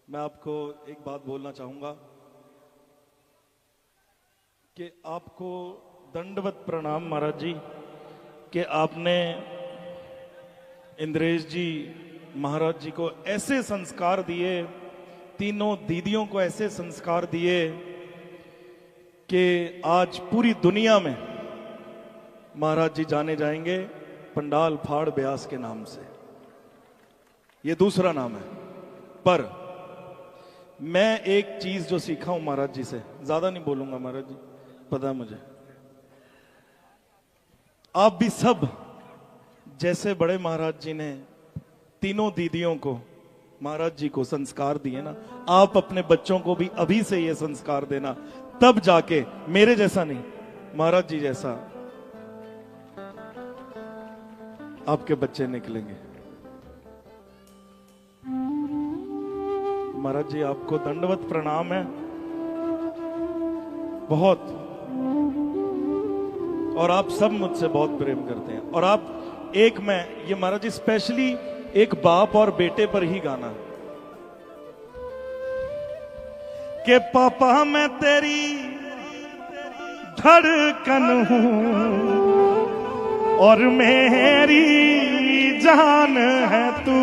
मैं आपको एक बात बोलना चाहूंगा कि आपको दंडवत प्रणाम महाराज जी कि आपने इंद्रेश जी महाराज जी को ऐसे संस्कार दिए, तीनों दीदियों को ऐसे संस्कार दिए कि आज पूरी दुनिया में महाराज जी जाने जाएंगे पंडाल फाड़ ब्यास के नाम से। ये दूसरा नाम है। पर मैं एक चीज जो सीखा हूं महाराज जी से, ज्यादा नहीं बोलूंगा महाराज जी, पता है मुझे। आप भी सब जैसे बड़े महाराज जी ने तीनों दीदियों को महाराज जी को संस्कार दिए ना, आप अपने बच्चों को भी अभी से ये संस्कार देना, तब जाके मेरे जैसा नहीं, महाराज जी जैसा आपके बच्चे निकलेंगे। महाराज जी आपको दंडवत प्रणाम है बहुत, और आप सब मुझसे बहुत प्रेम करते हैं। और आप एक, मैं ये महाराज जी स्पेशली एक बाप और बेटे पर ही गाना है कि पापा मैं तेरी धड़कन हूं और मेरी जान है तू।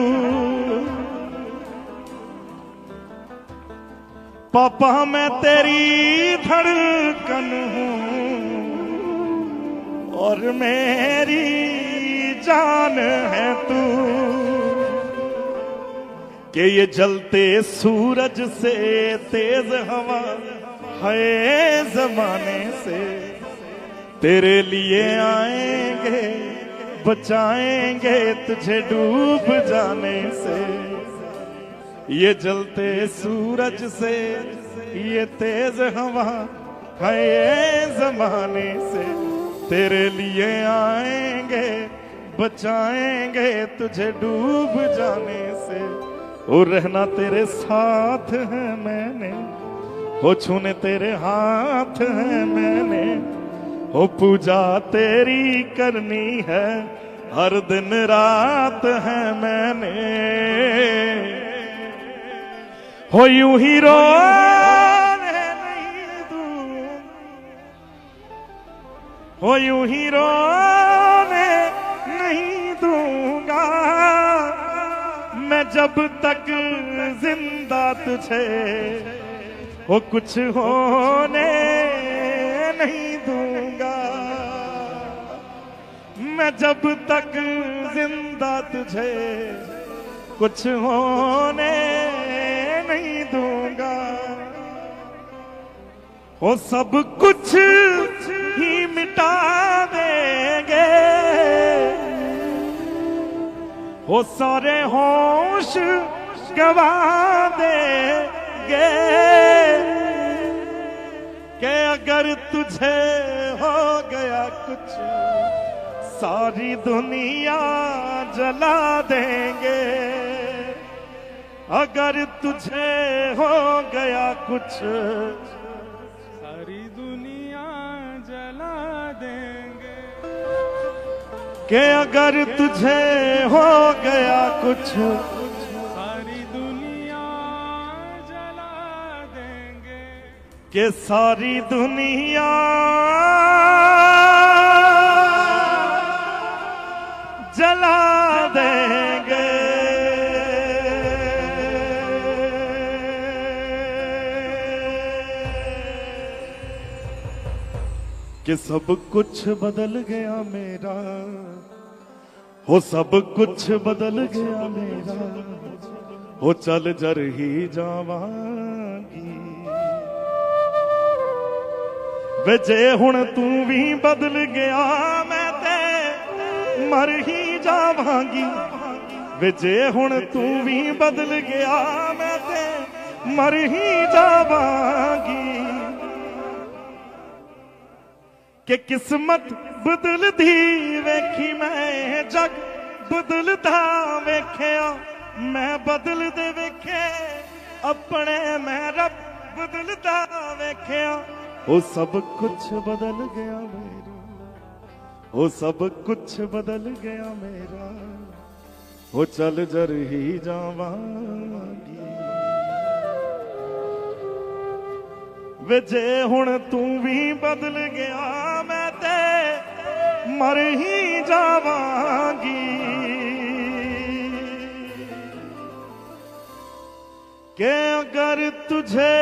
पापा मैं तेरी धड़कन हूं और मेरी जान है तू। कि ये जलते सूरज से तेज हवा है जमाने से, तेरे लिए आएंगे बचाएंगे तुझे डूब जाने से। ये जलते सूरज से ये तेज हवा है जमाने से, तेरे लिए आएंगे बचाएंगे तुझे डूब जाने से। और रहना तेरे साथ है मैंने, हो छूने तेरे हाथ है मैंने, हो पूजा तेरी करनी है हर दिन रात है मैंने। हो यूं ही रोने नहीं दूं, हो यूं ही रोने नहीं दूंगा मैं जब तक जिंदा तुझे हो कुछ होने नहीं दूंगा। मैं जब तक जिंदा तुझे कुछ होने नहीं दूंगा। हो सब कुछ ही मिटा देंगे, हो सारे होश गवा देंगे। कि अगर तुझे हो गया कुछ सारी दुनिया जला देंगे। अगर तुझे हो गया कुछ सारी दुनिया जला देंगे। कि अगर तुझे हो गया कुछ सारी दुनिया जला देंगे। कि सारी दुनिया जला देंगे। कि सब कुछ बदल गया मेरा, हो सब कुछ बदल गया मेरा, हो चल जर ही जावांगी। वे जे हुण तू भी बदल गया मैं ते मर ही जावांगी। वे जे हुण तू भी बदल गया मैं ते मर ही जावांगी। कि किस्मत बदलदी वेखी मैं जग बदलदा वेख्या, मैं बदलदे वेखे अपने मैं रब बदलदा वेख्या। वो सब कुछ बदल गया मेरा, वो सब कुछ बदल गया मेरा, वो चल जर ही जावांगी। वे जे हुण तू भी बदल गया मैं ते मर ही जावांगी कि अगर तुझे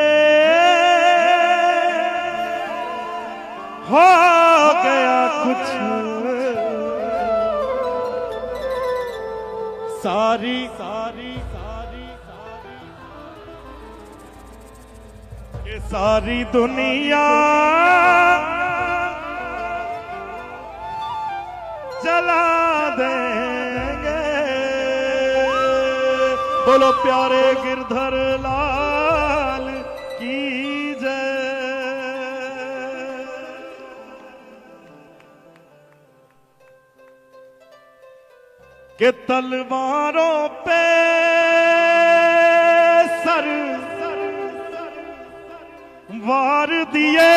हो गया कुछ सारी सारी सारी ये सारी दुनिया जला देंगे। बोलो प्यारे गिरधर लाल की जय। कि तलवारों पे सर वार दिए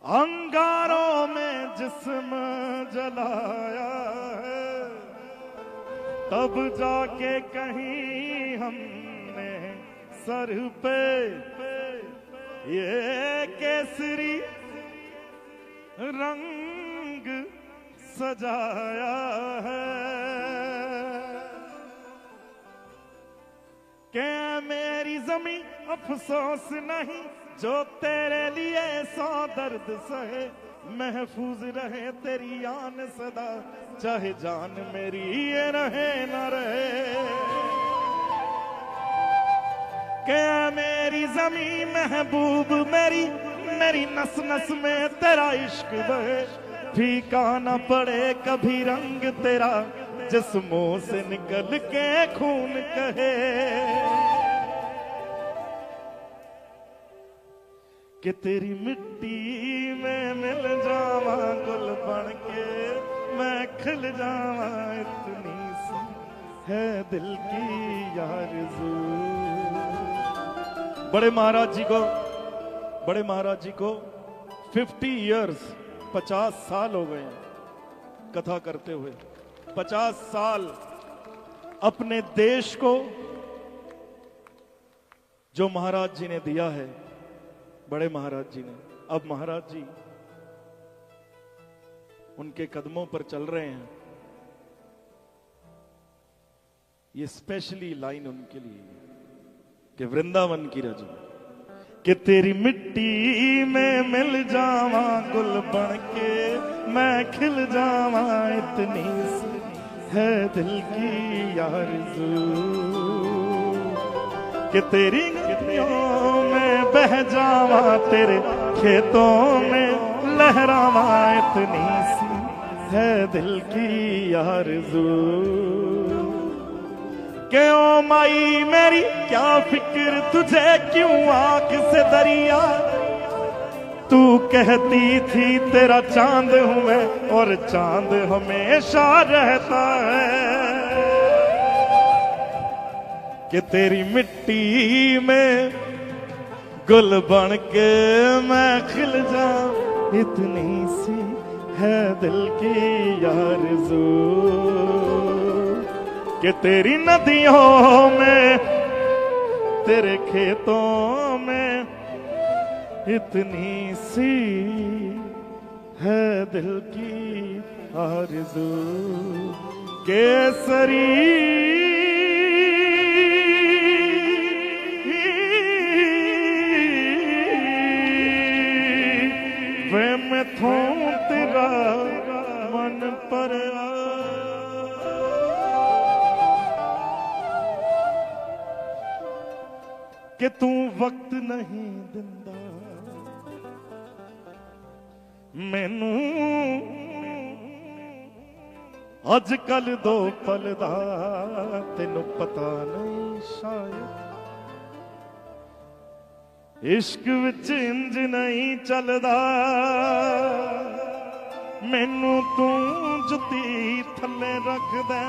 अंगारों में जिस्म जलाया है तब जाके कहीं हमने सर पे ये केसरी रंग सजाया है। क्या मेरी जमी अफसोस नहीं जो तेरे लिए सौ दर्द सहे महफूज रहे तेरी आन सदा चाहे जान मेरी ये रहे न रहे। क्या मेरी जमी महबूब मेरी मेरी नस नस में तेरा इश्क बहे फीका न पड़े कभी रंग तेरा जिस्मों से निकल के खून कहे। कि तेरी मिट्टी में मिल जावा गुल बन के मैं खिल जावा इतनी सी है दिल की आरज़ू। बड़े महाराज जी को 50 इयर्स 50 साल हो गए हैं कथा करते हुए। 50 साल अपने देश को जो महाराज जी ने दिया है, बड़े महाराज जी ने, अब महाराज जी उनके कदमों पर चल रहे हैं। ये स्पेशली लाइन उनके लिए कि वृंदावन की रज कि तेरी मिट्टी में मिल जावा गुल बन के मैं खिल जावा इतनी सी है दिल की आरज़ू। कि तेरी गलियों में बह जावा तेरे खेतों में लहरावा इतनी सी है दिल की आरज़ू। क्यों माई मेरी क्या फिक्र तुझे क्यों आंख से दरिया तू कहती थी तेरा चांद हूं मैं और चांद हमेशा रहता है। कि तेरी मिट्टी में गुल बन के मैं खिल जाऊं इतनी सी है दिल की आरज़ू। कि तेरी नदियों में तेरे खेतों में इतनी सी है दिल की आरज़ू। केसरी वे मैं थों तेरा मन पर कि तू वक्त नहीं दिंदा मैनू अजकल दो पल दा तेनू पता नहीं शायद इश्क विच इंज नहीं चलदा मैनू तू जुती थले रख दे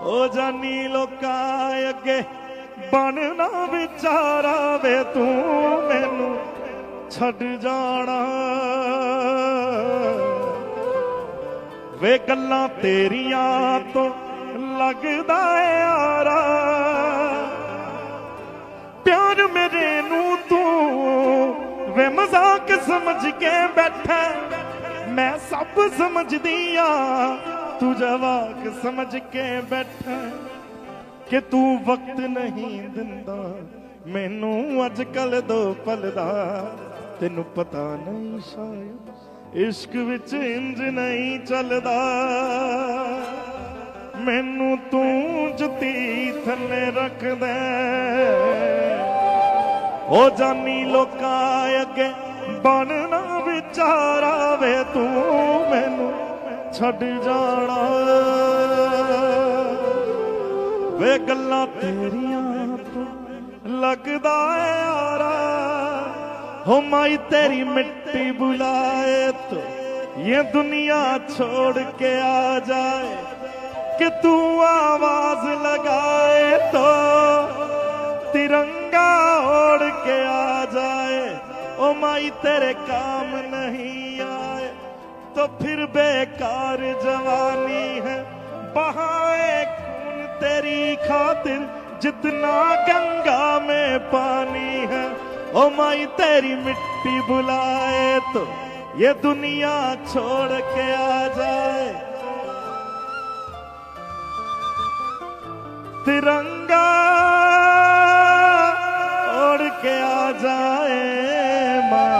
ओ जानी लोका अगे बनना विचारा वे तू मैनू छड़ जाना वे गल्लां तेरियां तो लगदा है यारा प्यार मेरे नू तू वे मजाक समझ के बैठा मैं सब समझ दिया तू जवाक समझ के बैठा कि तू वक्त नहीं दिंदा मैनू अजकल दो पल दा तेनू पता नहीं शायद इश्क विच इंज नहीं चलदा मैनू तू जुती थले रख दे ओ जानी लोकां अगे बनना विचारा वे तू मैनू छड़ जाना वे गल्लां तेरियां तो लगदा है यारा हो माई तेरी मिट्टी बुलाए तो ये दुनिया छोड़ के आ जाए कि तू आवाज लगाए तो तिरंगा ओढ़ के आ जाए ओ माई तेरे काम नहीं आए तो फिर बेकार जवानी है बहाए खून तेरी खातिर जितना गंगा में पानी है ओ माई तेरी मिट्टी बुलाए तो ये दुनिया छोड़ के आ जाए तिरंगा ओढ़ के आ जाए माँ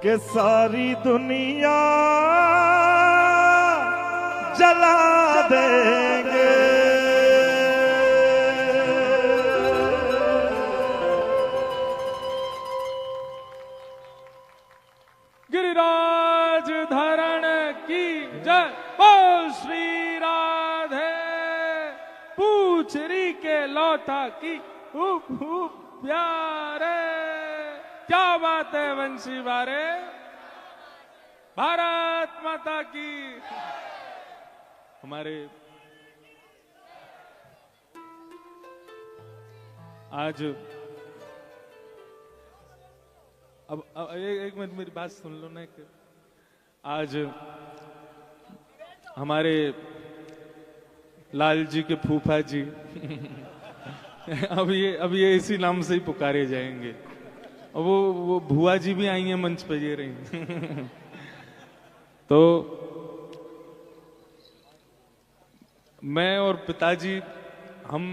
के सारी दुनिया जला देंगे गिरिराज धरण की जय बोल श्री राधे पूछरी के लौटा की प्यारे क्या बात है वंशी बारे भारत माता की हमारे आज अब एक मिनट मेरी बात सुन लो ना कि आज हमारे लाल जी के फूफा जी अब ये इसी नाम से ही पुकारे जाएंगे और वो भुआ जी भी आई हैं मंच पे ये रही तो मैं और पिताजी हम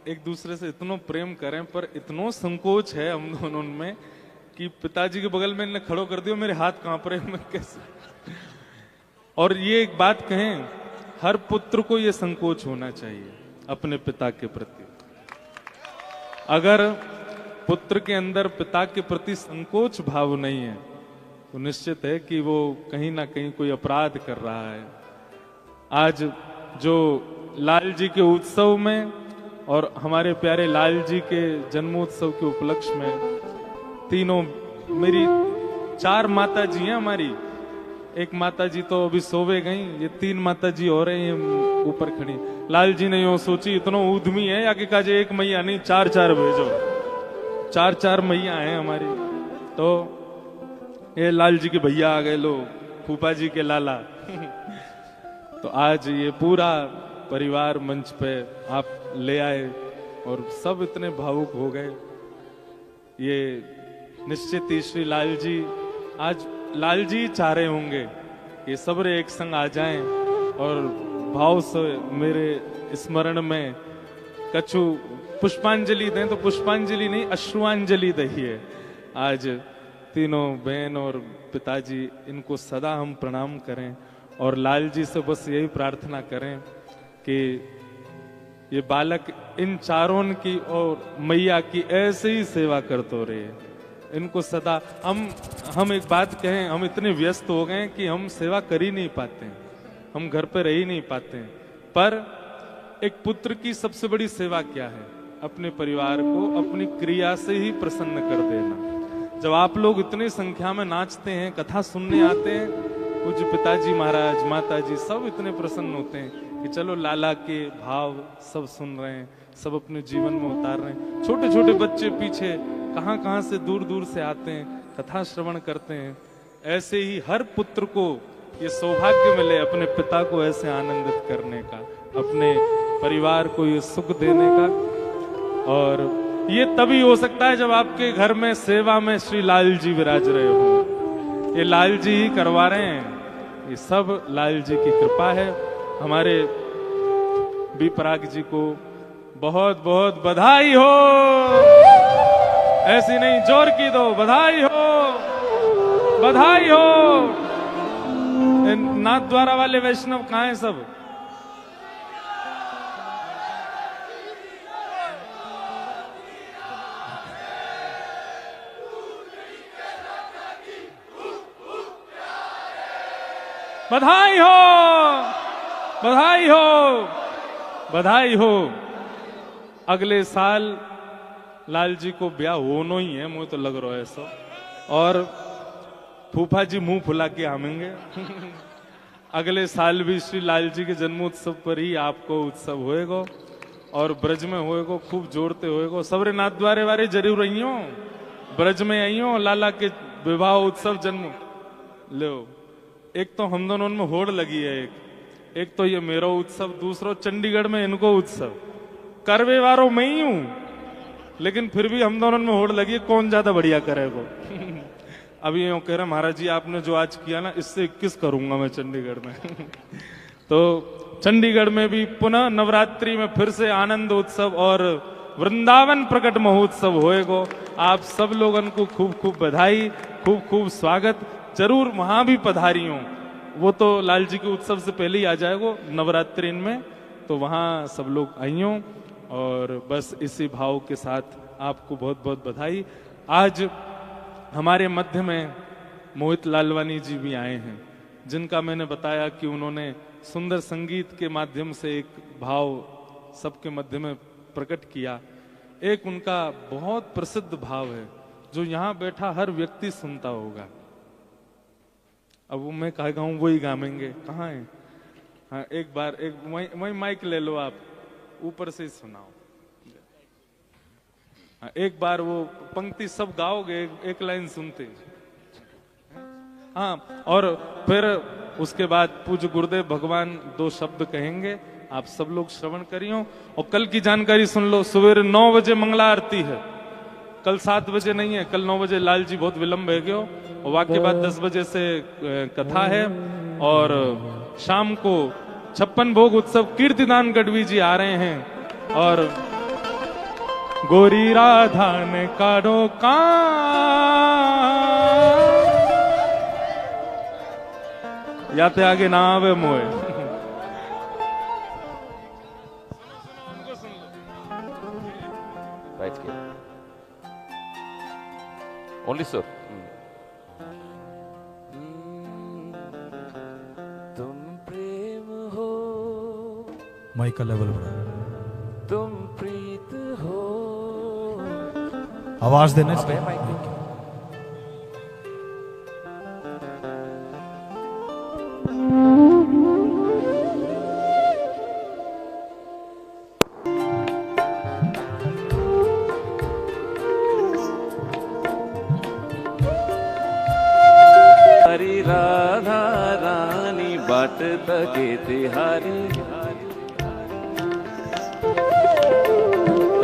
एक दूसरे से इतना प्रेम करें पर इतना संकोच है हम दोनों में कि पिताजी के बगल में इन्हें खड़ो कर दिया मेरे हाथ कांप रहे मैं कैसे और ये एक बात कहें हर पुत्र को ये संकोच होना चाहिए अपने पिता के प्रति अगर पुत्र के अंदर पिता के प्रति संकोच भाव नहीं है तो निश्चित है कि वो कहीं ना कहीं कोई अपराध कर रहा है आज जो लाल जी के उत्सव में और हमारे प्यारे लाल जी के जन्मोत्सव के उपलक्ष्य में तीनों मेरी 4 माता जी हैं हमारी एक माता जी तो अभी सोवे गई ये 3 माता जी हो रहे हैं ऊपर खड़ी लाल जी ने यूं सोची इतना उद्यमी है या कि काजे एक मैया नहीं 4 भेजो 4 मैया हैं हमारी तो ये लाल जी के भैया आ गए लो फूफा जी के लाला तो आज ये पूरा परिवार मंच पे आप ले आए और सब इतने भावुक हो गए ये निश्चित ही श्री लाल जी आज लाल जी चाह रहे होंगे ये सब एक संग आ जाएं और भाव से मेरे स्मरण में कछु पुष्पांजलि दें तो पुष्पांजलि नहीं अश्रुआंजलि दहिए आज तीनों बहन और पिताजी इनको सदा हम प्रणाम करें और लाल जी से बस यही प्रार्थना करें कि ये बालक इन चारों की और मैया की ऐसे ही सेवा करते रहे इनको सदा हम एक बात कहें हम इतने व्यस्त हो गए कि हम सेवा कर ही नहीं पाते हम घर पे रह ही नहीं पाते पर एक पुत्र की सबसे बड़ी सेवा क्या है अपने परिवार को अपनी क्रिया से ही प्रसन्न कर देना जब आप लोग इतनी संख्या में नाचते हैं कथा सुनने आते हैं पूज्य पिताजी महाराज माता जी सब इतने प्रसन्न होते हैं कि चलो लाला के भाव सब सुन रहे हैं सब अपने जीवन में उतार रहे हैं छोटे छोटे बच्चे पीछे कहां से दूर दूर से आते हैं कथा श्रवण करते हैं ऐसे ही हर पुत्र को ये सौभाग्य मिले अपने पिता को ऐसे आनंदित करने का, अपने परिवार को ये सुख देने का। और ये तभी हो सकता है जब आपके घर में सेवा में श्री लाल जी विराज रहे हो। ये लाल जी ही करवा रहे हैं, ये सब लाल जी की कृपा है। हमारे बी पराग जी को बहुत बहुत बधाई हो। ऐसी नहीं, जोर की दो, बधाई हो, बधाई हो। नाथ द्वारा वाले वैष्णव कहाँ हैं सब? बधाई हो, बधाई हो, बधाई हो। अगले साल लाल जी को ब्याह होना ही है, मुझे तो लग रहा है ऐसा। और फूफा जी मुंह फुला के आमेंगे। अगले साल भी श्री लाल जी के जन्मोत्सव पर ही आपको उत्सव होएगा और ब्रज में होएगा, खूब जोड़ते होएगा। सबरे नाथ द्वारे वारे जरूर रही हो, ब्रज में आई हो, लाला के विवाह उत्सव जन्म लो। एक तो हम दोनों में होड़ लगी है, एक तो ये मेरा उत्सव, दूसरा चंडीगढ़ में इनको उत्सव। करवे वारों मैं ही हूं, लेकिन फिर भी हम दोनों में होड़ लगी है, कौन ज्यादा बढ़िया करेगा। अभी यूं कह रहे महाराज जी आपने जो आज किया ना, इससे 21 करूंगा मैं चंडीगढ़ में। तो चंडीगढ़ में भी पुनः नवरात्रि में फिर से आनंद उत्सव और वृंदावन प्रकट महोत्सव होएगा। आप सब लोगन को खूब खूब बधाई, खूब खूब स्वागत। जरूर वहां भी पधारी हो, वो तो लाल जी के उत्सव से पहले ही आ जाएगा नवरात्रि में, तो वहां सब लोग आई हो। और बस इसी भाव के साथ आपको बहुत बहुत बधाई। आज हमारे मध्य में मोहित लालवानी जी भी आए हैं, जिनका मैंने बताया कि उन्होंने सुंदर संगीत के माध्यम से एक भाव सबके मध्य में प्रकट किया। एक उनका बहुत प्रसिद्ध भाव है जो यहाँ बैठा हर व्यक्ति सुनता होगा। अब वो मैं कहा गाऊं, वही गावेंगे, कहाँ है? हाँ, एक बार वही माइक ले लो, आप ऊपर से सुनाओ। हाँ, एक बार वो पंक्ति सब गाओगे, एक लाइन सुनते। हाँ, और फिर उसके बाद पूज्य गुरुदेव भगवान 2 शब्द कहेंगे, आप सब लोग श्रवण करियो। और कल की जानकारी सुन लो, सवेरे 9 बजे मंगला आरती है, कल 7 बजे नहीं है, कल 9 बजे। लाल जी बहुत विलंब है गयो, और वाक्य बाद 10 बजे से कथा है। और शाम को 56 भोग उत्सव कीर्तिदान गढ़वी जी आ रहे हैं। और गोरी राधा ने काढ़ो याते आगे ना आवे मोए। Only sir. तुम प्रेम हो, माइक का लेवल बढ़ा, तुम प्रीत हो। आवाज देने अबे माइक हरी राधा रानी बाट तके तिहारी।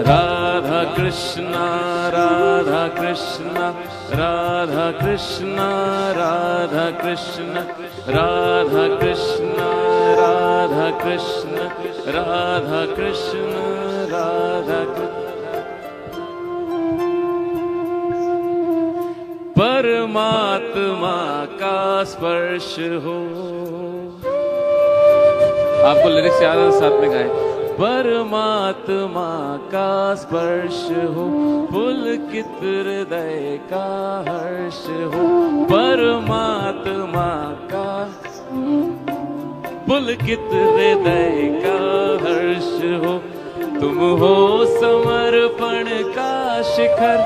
राधा कृष्णा राधा कृष्णा राधा कृष्णा राधा कृष्णा राधा कृष्णा राधा कृष्णा राधा कृष्णा राधा परमात्मा का स्पर्श हो। आपको लिरिक्स याद है, साथ में गाएं। परमात्मा का स्पर्श हो, पुलकित हृदय का हर्ष हो। परमात्मा का पुलकित हृदय का हर्ष हो। तुम हो समर्पण का शिखर,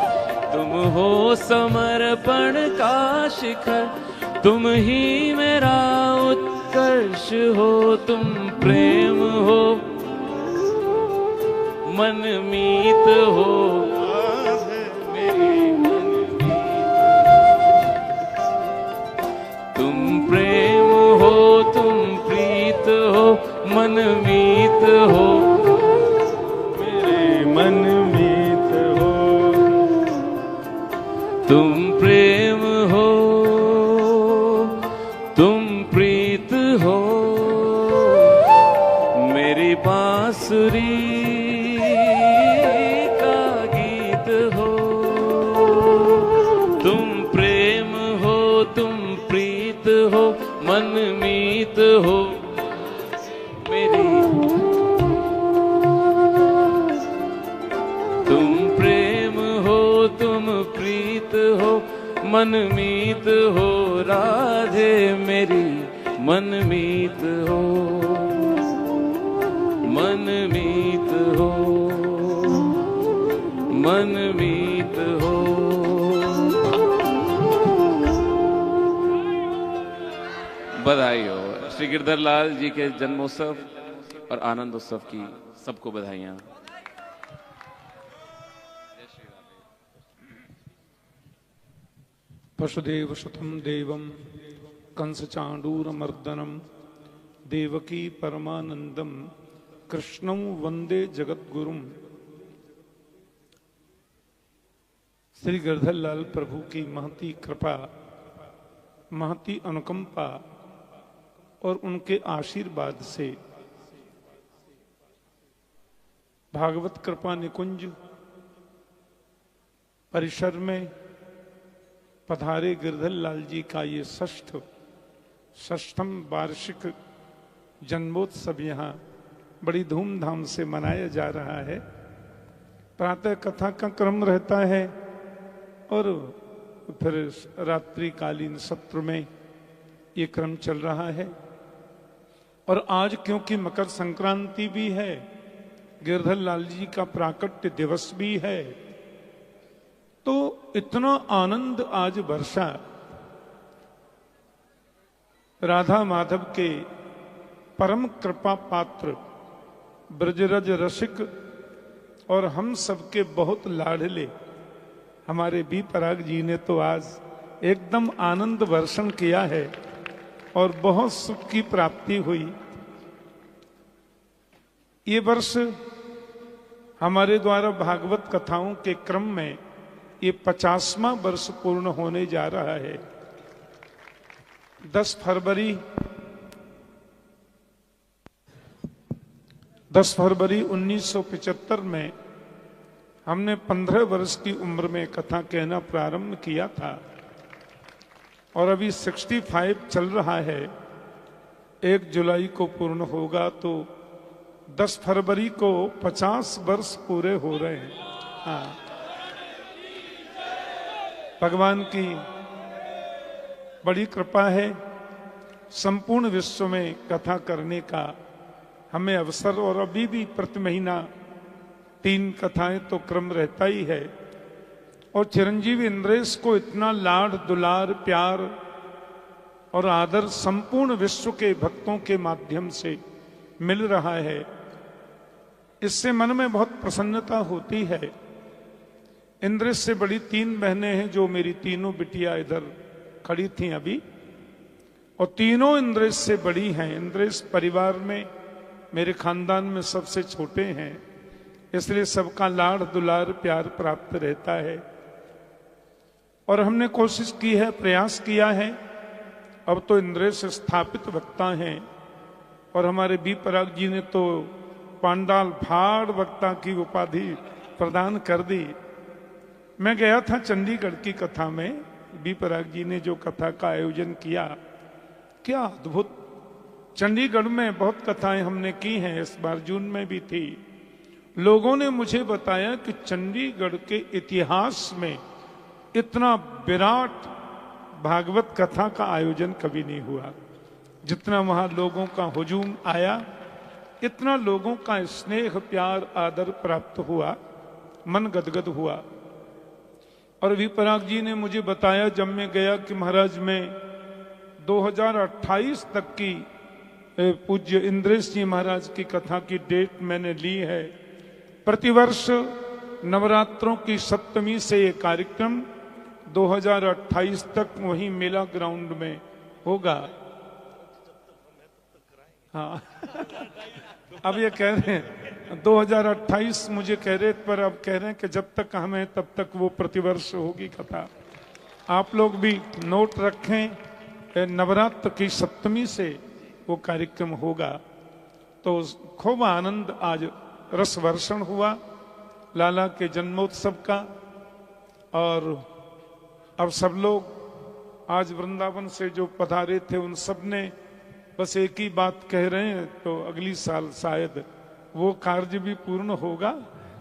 तुम हो समर्पण का शिखर। तुम ही मेरा उत्कर्ष हो। तुम प्रेम हो, मनमीत हो। तुम प्रेम मनमीत हो, मेरे मनमीत हो। तुम प्रेम हो, तुम प्रीत हो, मेरी बांसुरी का गीत हो। तुम प्रेम हो, तुम प्रीत हो, मनमीत हो, मेरी। तुम प्रेम हो, तुम प्रीत हो, मनमीत हो, राधे मेरी मनमीत हो, मनमीत हो, मनमीत हो। बधाई हो श्री गिरधर लाल जी के जन्मोत्सव और आनंद उत्सव की सबको बधाइयां। वसुदेव सुतं देवं कंसचाण्डूरमर्दनं देवकी परमानंदं कृष्णं वंदे जगद्गुरुं। श्री गिरधर लाल प्रभु की महती कृपा, महती अनुकंपा और उनके आशीर्वाद से भागवत कृपा निकुंज परिसर में पधारे गिरधर लाल जी का ये षष्ठम वार्षिक जन्मोत्सव यहाँ बड़ी धूमधाम से मनाया जा रहा है। प्रातः कथा का क्रम रहता है और फिर रात्रिकालीन सत्र में ये क्रम चल रहा है। और आज क्योंकि मकर संक्रांति भी है, गिरधर लाल जी का प्राकट्य दिवस भी है, तो इतना आनंद आज वर्षा राधा माधव के परम कृपा पात्र ब्रजरज रसिक और हम सबके बहुत लाडले हमारे बी पराग जी ने तो आज एकदम आनंद वर्षण किया है और बहुत सुख की प्राप्ति हुई। ये वर्ष हमारे द्वारा भागवत कथाओं के क्रम में ये 50वां वर्ष पूर्ण होने जा रहा है। 10 फरवरी 1975 में हमने 15 वर्ष की उम्र में कथा कहना प्रारंभ किया था और अभी 65 चल रहा है। 1 जुलाई को पूर्ण होगा तो 10 फरवरी को 50 वर्ष पूरे हो रहे हैं। हाँ, भगवान की बड़ी कृपा है। संपूर्ण विश्व में कथा करने का हमें अवसर, और अभी भी प्रति महीना 3 कथाएं तो क्रम रहता ही है। और चिरंजीव इंद्रेश को इतना लाड दुलार प्यार और आदर संपूर्ण विश्व के भक्तों के माध्यम से मिल रहा है, इससे मन में बहुत प्रसन्नता होती है। इंद्रेश से बड़ी 3 बहनें हैं जो मेरी तीनों बिटिया इधर खड़ी थी अभी, और तीनों इंद्रेश से बड़ी हैं। इंद्रेश परिवार में मेरे खानदान में सबसे छोटे हैं, इसलिए सबका लाड़ दुलार प्यार प्राप्त रहता है। और हमने कोशिश की है, प्रयास किया है। अब तो इंद्रेश स्थापित वक्ता हैं और हमारे बी पराग जी ने तो पांडाल भाड़ वक्ता की उपाधि प्रदान कर दी। मैं गया था चंडीगढ़ की कथा में, बी पराग जी ने जो कथा का आयोजन किया, क्या अद्भुत। चंडीगढ़ में बहुत कथाएं हमने की हैं, इस बार जून में भी थी। लोगों ने मुझे बताया कि चंडीगढ़ के इतिहास में इतना विराट भागवत कथा का आयोजन कभी नहीं हुआ। जितना वहां लोगों का हुजूम आया, इतना लोगों का स्नेह प्यार आदर प्राप्त हुआ, मन गदगद हुआ। और विपराग जी ने मुझे बताया जब मैं गया कि महाराज में 2028 तक की पूज्य इंद्रेश जी महाराज की कथा की डेट मैंने ली है। प्रतिवर्ष नवरात्रों की सप्तमी से ये कार्यक्रम 2028 तक वहीं मेला ग्राउंड में होगा। हाँ अब ये कह रहे हैं 2028 मुझे कह रहे, पर अब कह रहे हैं कि जब तक हम हैं तब तक वो प्रतिवर्ष होगी कथा। आप लोग भी नोट रखें, नवरात्र की सप्तमी से वो कार्यक्रम होगा। तो खूब आनंद, आज रस वर्षण हुआ लाला के जन्मोत्सव का। और अब सब लोग आज वृंदावन से जो पधारे थे उन सब ने बस एक ही बात कह रहे हैं, तो अगली साल शायद वो कार्य भी पूर्ण होगा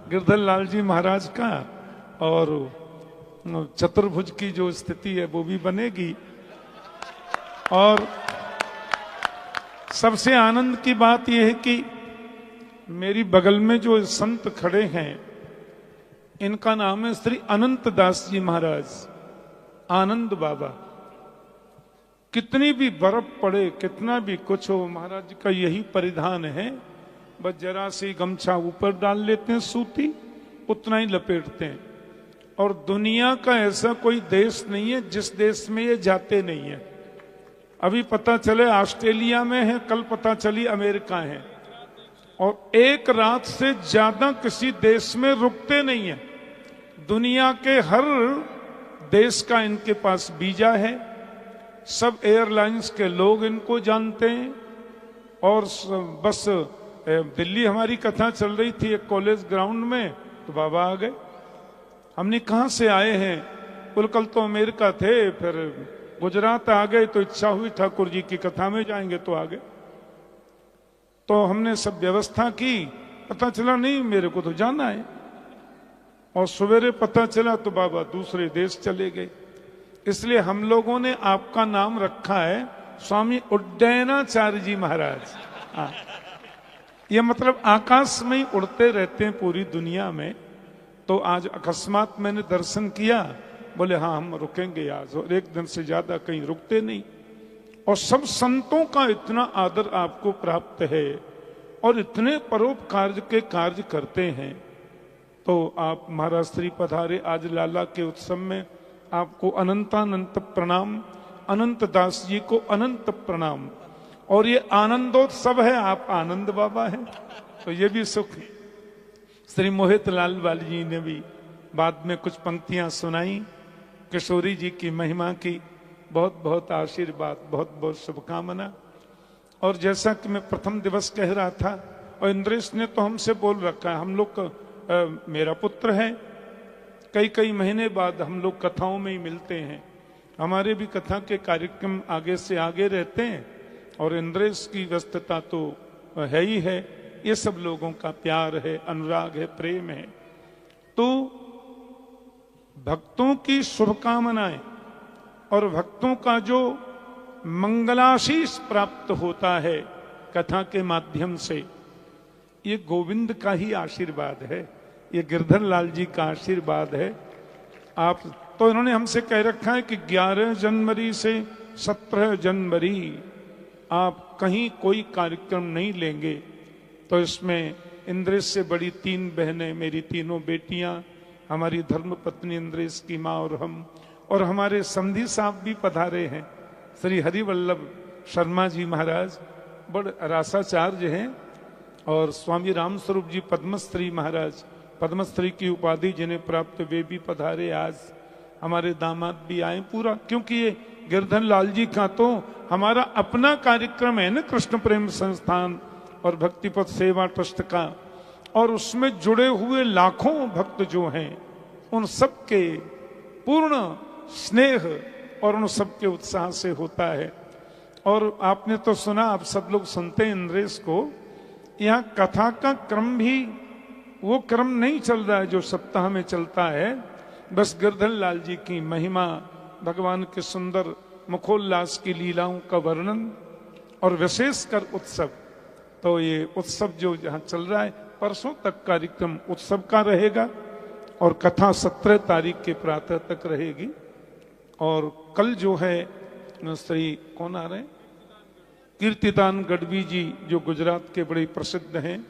गिरधर लाल जी महाराज का, और चतुर्भुज की जो स्थिति है वो भी बनेगी। और सबसे आनंद की बात यह है कि मेरी बगल में जो संत खड़े हैं इनका नाम है श्री अनंत दास जी महाराज, आनंद बाबा। कितनी भी बर्फ पड़े, कितना भी कुछ हो, महाराज का यही परिधान है। बस जरा सी गमछा ऊपर डाल लेते हैं सूती, उतना ही लपेटते हैं। और दुनिया का ऐसा कोई देश नहीं है जिस देश में ये जाते नहीं है। अभी पता चले ऑस्ट्रेलिया में है, कल पता चली अमेरिका है, और एक रात से ज्यादा किसी देश में रुकते नहीं है। दुनिया के हर देश का इनके पास वीजा है, सब एयरलाइंस के लोग इनको जानते हैं। और बस दिल्ली हमारी कथा चल रही थी एक कॉलेज ग्राउंड में, तो बाबा आ गए। हमने कहाँ से आए हैं? बोले कल तो अमेरिका थे, फिर गुजरात आ गए, तो इच्छा हुई ठाकुर जी की कथा में जाएंगे तो आ गए। तो हमने सब व्यवस्था की, पता चला नहीं मेरे को तो जाना है। और सवेरे पता चला तो बाबा दूसरे देश चले गए। इसलिए हम लोगों ने आपका नाम रखा है स्वामी उड्डयनाचार्य जी महाराज। ये मतलब आकाश में ही उड़ते रहते हैं पूरी दुनिया में। तो आज अकस्मात मैंने दर्शन किया, बोले हाँ हम रुकेंगे आज, और एक दिन से ज्यादा कहीं रुकते नहीं। और सब संतों का इतना आदर आपको प्राप्त है और इतने परोपकार के कार्य करते हैं। तो आप महाराज श्री पधारे आज लाला के उत्सव में, आपको अनंतानंत प्रणाम, अनंत दास जी को अनंत प्रणाम। और ये आनंदोत्सव है, आप आनंद बाबा हैं, तो ये भी सुख। श्री मोहित लाल वाली जी ने भी बाद में कुछ पंक्तियां सुनाई किशोरी जी की महिमा की। बहुत बहुत आशीर्वाद, बहुत बहुत शुभकामना। और जैसा कि मैं प्रथम दिवस कह रहा था, और इंद्रेश ने तो हमसे बोल रखा है, हम लोग मेरा पुत्र है, कई कई महीने बाद हम लोग कथाओं में ही मिलते हैं। हमारे भी कथा के कार्यक्रम आगे से आगे रहते हैं, और इंद्रेश की व्यस्तता तो है ही है। ये सब लोगों का प्यार है, अनुराग है, प्रेम है। तो भक्तों की शुभकामनाएं और भक्तों का जो मंगलाशीष प्राप्त होता है कथा के माध्यम से, ये गोविंद का ही आशीर्वाद है, ये गिरधर लाल जी का आशीर्वाद है। आप तो इन्होंने हमसे कह रखा है कि 11 जनवरी से 17 जनवरी आप कहीं कोई कार्यक्रम नहीं लेंगे। तो इसमें इंद्रेश से बड़ी 3 बहनें, मेरी तीनों बेटियां, हमारी धर्म पत्नी इंद्रेश की माँ और हम, और हमारे समधी साहब भी पधारे हैं, श्री हरिवल्लभ शर्मा जी महाराज, बड़े रासाचार्य हैं। और स्वामी राम स्वरूप जी पद्मश्री महाराज, पद्मश्री की उपाधि जिन्हें प्राप्त, वे भी पधारे आज। हमारे दामाद भी आए पूरा, क्योंकि ये गिरधर लाल जी का तो हमारा अपना कार्यक्रम है ना, कृष्ण प्रेम संस्थान और भक्तिपथ सेवा ट्रस्ट का, और उसमें जुड़े हुए लाखों भक्त जो हैं उन सबके पूर्ण स्नेह और उन सबके उत्साह से होता है। और आपने तो सुना, आप सब लोग सुनते हैं इंद्रेश को, यहाँ कथा का क्रम भी वो क्रम नहीं चल रहा है जो सप्ताह में चलता है। बस गिरधर लाल जी की महिमा, भगवान के सुंदर मुखोल्लास की लीलाओं का वर्णन, और विशेषकर उत्सव। तो ये उत्सव जो जहाँ चल रहा है, परसों तक कार्यक्रम उत्सव का रहेगा, और कथा 17 तारीख के प्रातः तक रहेगी। और कल जो है श्री कौन आ रहे हैं, कीर्तिदान गढ़वी जी जो गुजरात के बड़े प्रसिद्ध हैं,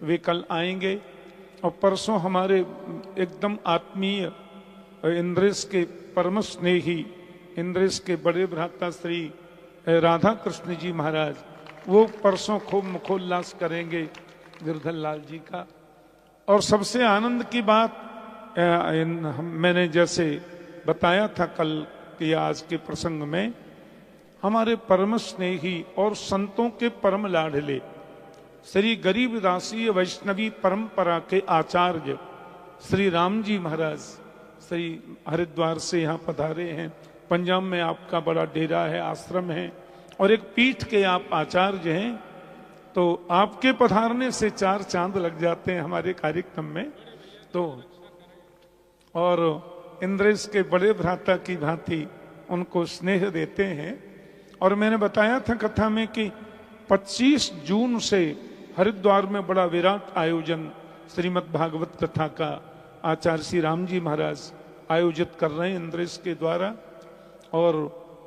वे कल आएंगे। और परसों हमारे एकदम आत्मीय इंद्रेश के परम स्नेही, इंद्रेश के बड़े भ्राता श्री राधा कृष्ण जी महाराज, वो परसों खूब मुखोल्लास करेंगे गिरधर लाल जी का। और सबसे आनंद की बात मैंने जैसे बताया था कल कि आज के प्रसंग में, हमारे परम स्नेही और संतों के परम लाडले श्री गरीबदासीय वैष्णवी परंपरा के आचार्य श्री राम जी महाराज श्री हरिद्वार से यहाँ पधारे हैं। पंजाब में आपका बड़ा डेरा है, आश्रम है, और एक पीठ के आप आचार्य हैं। तो आपके पधारने से 4 चांद लग जाते हैं हमारे कार्यक्रम में। तो और इंद्रेश के बड़े भ्राता की भांति उनको स्नेह देते हैं। और मैंने बताया था कथा में कि 25 जून से हरिद्वार में बड़ा विराट आयोजन श्रीमद् भागवत कथा का आचार्य श्री राम जी महाराज आयोजित कर रहे हैं इंद्रेश के द्वारा। और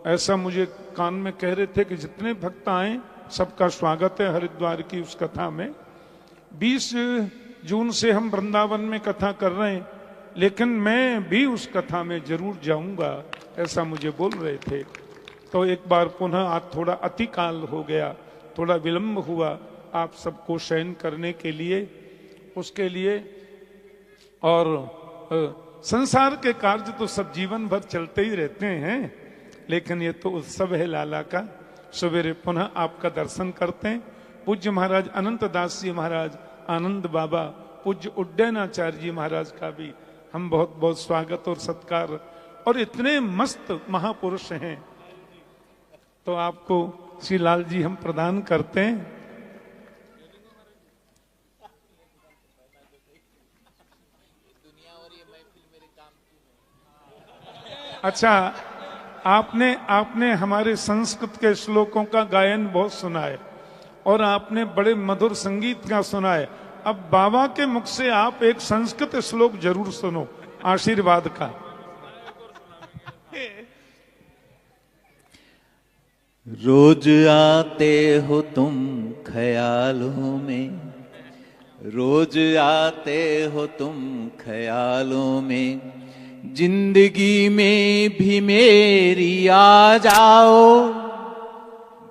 ऐसा मुझे कान में कह रहे थे कि जितने भक्त आए सबका स्वागत है हरिद्वार की उस कथा में। 20 जून से हम वृंदावन में कथा कर रहे हैं, लेकिन मैं भी उस कथा में जरूर जाऊंगा, ऐसा मुझे बोल रहे थे। तो एक बार पुनः आज थोड़ा अतिकाल हो गया, थोड़ा विलंब हुआ आप सबको शयन करने के लिए, उसके लिए। और संसार के कार्य तो सब जीवन भर चलते ही रहते हैं, लेकिन ये तो उत्सव है लाला का। सवेरे पुनः आपका दर्शन करते हैं। पूज्य महाराज अनंत दास जी महाराज, आनंद बाबा, पूज्य उड्डयनाचार्य जी महाराज का भी हम बहुत बहुत स्वागत और सत्कार, और इतने मस्त महापुरुष हैं तो आपको श्री लाल जी हम प्रदान करते हैं। अच्छा, आपने हमारे संस्कृत के श्लोकों का गायन बहुत सुना है और आपने बड़े मधुर संगीत का सुना है। अब बाबा के मुख से आप एक संस्कृत श्लोक जरूर सुनो आशीर्वाद का। रोज आते हो तुम ख्यालों में, रोज आते हो तुम ख्यालों में, जिंदगी में भी मेरी आ जाओ,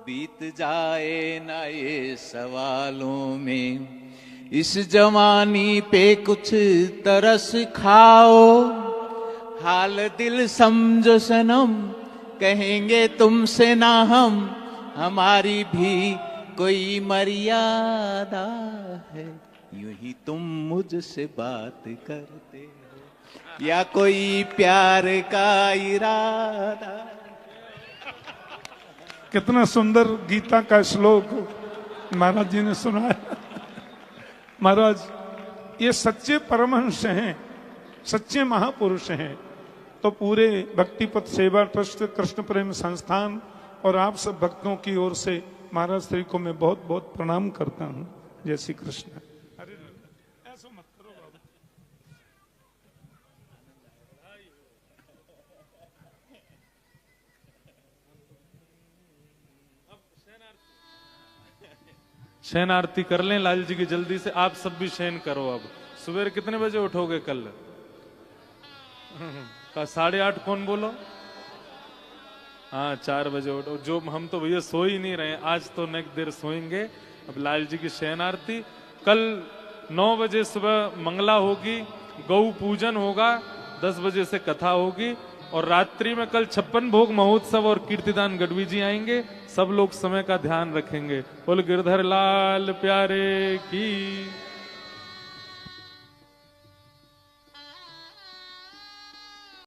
बीत जाए ना ये सवालों में, इस जवानी पे कुछ तरस खाओ, हाल दिल समझो सनम, कहेंगे तुमसे ना हम, हमारी भी कोई मर्यादा है, यूं ही तुम मुझसे बात करते हो या कोई प्यार का इरादा। कितना सुंदर गीता का श्लोक महाराज जी ने सुनाया। महाराज ये सच्चे परमहंस हैं, सच्चे महापुरुष हैं। तो पूरे भक्तिपथ सेवा ट्रस्ट, कृष्ण प्रेम संस्थान और आप सब भक्तों की ओर से महाराज श्री को मैं बहुत बहुत प्रणाम करता हूँ। जय श्री कृष्ण। अरे ऐसा मत करो बाबू। शयन आरती कर लें लाल जी की जल्दी से। आप सब भी शयन करो। अब सुबह कितने बजे उठोगे कल? का 8:30 कौन बोलो? हाँ 4 बजे उठो। जो हम तो भैया सो ही नहीं रहे, आज तो नेक्स्ट देर सोएंगे। अब लाल जी की शयन आरती कल 9 बजे सुबह मंगला होगी, गौ पूजन होगा, 10 बजे से कथा होगी और रात्रि में कल 56 भोग महोत्सव और कीर्तिदान गढ़वी जी आएंगे। सब लोग समय का ध्यान रखेंगे। बोल गिरधर लाल प्यारे की।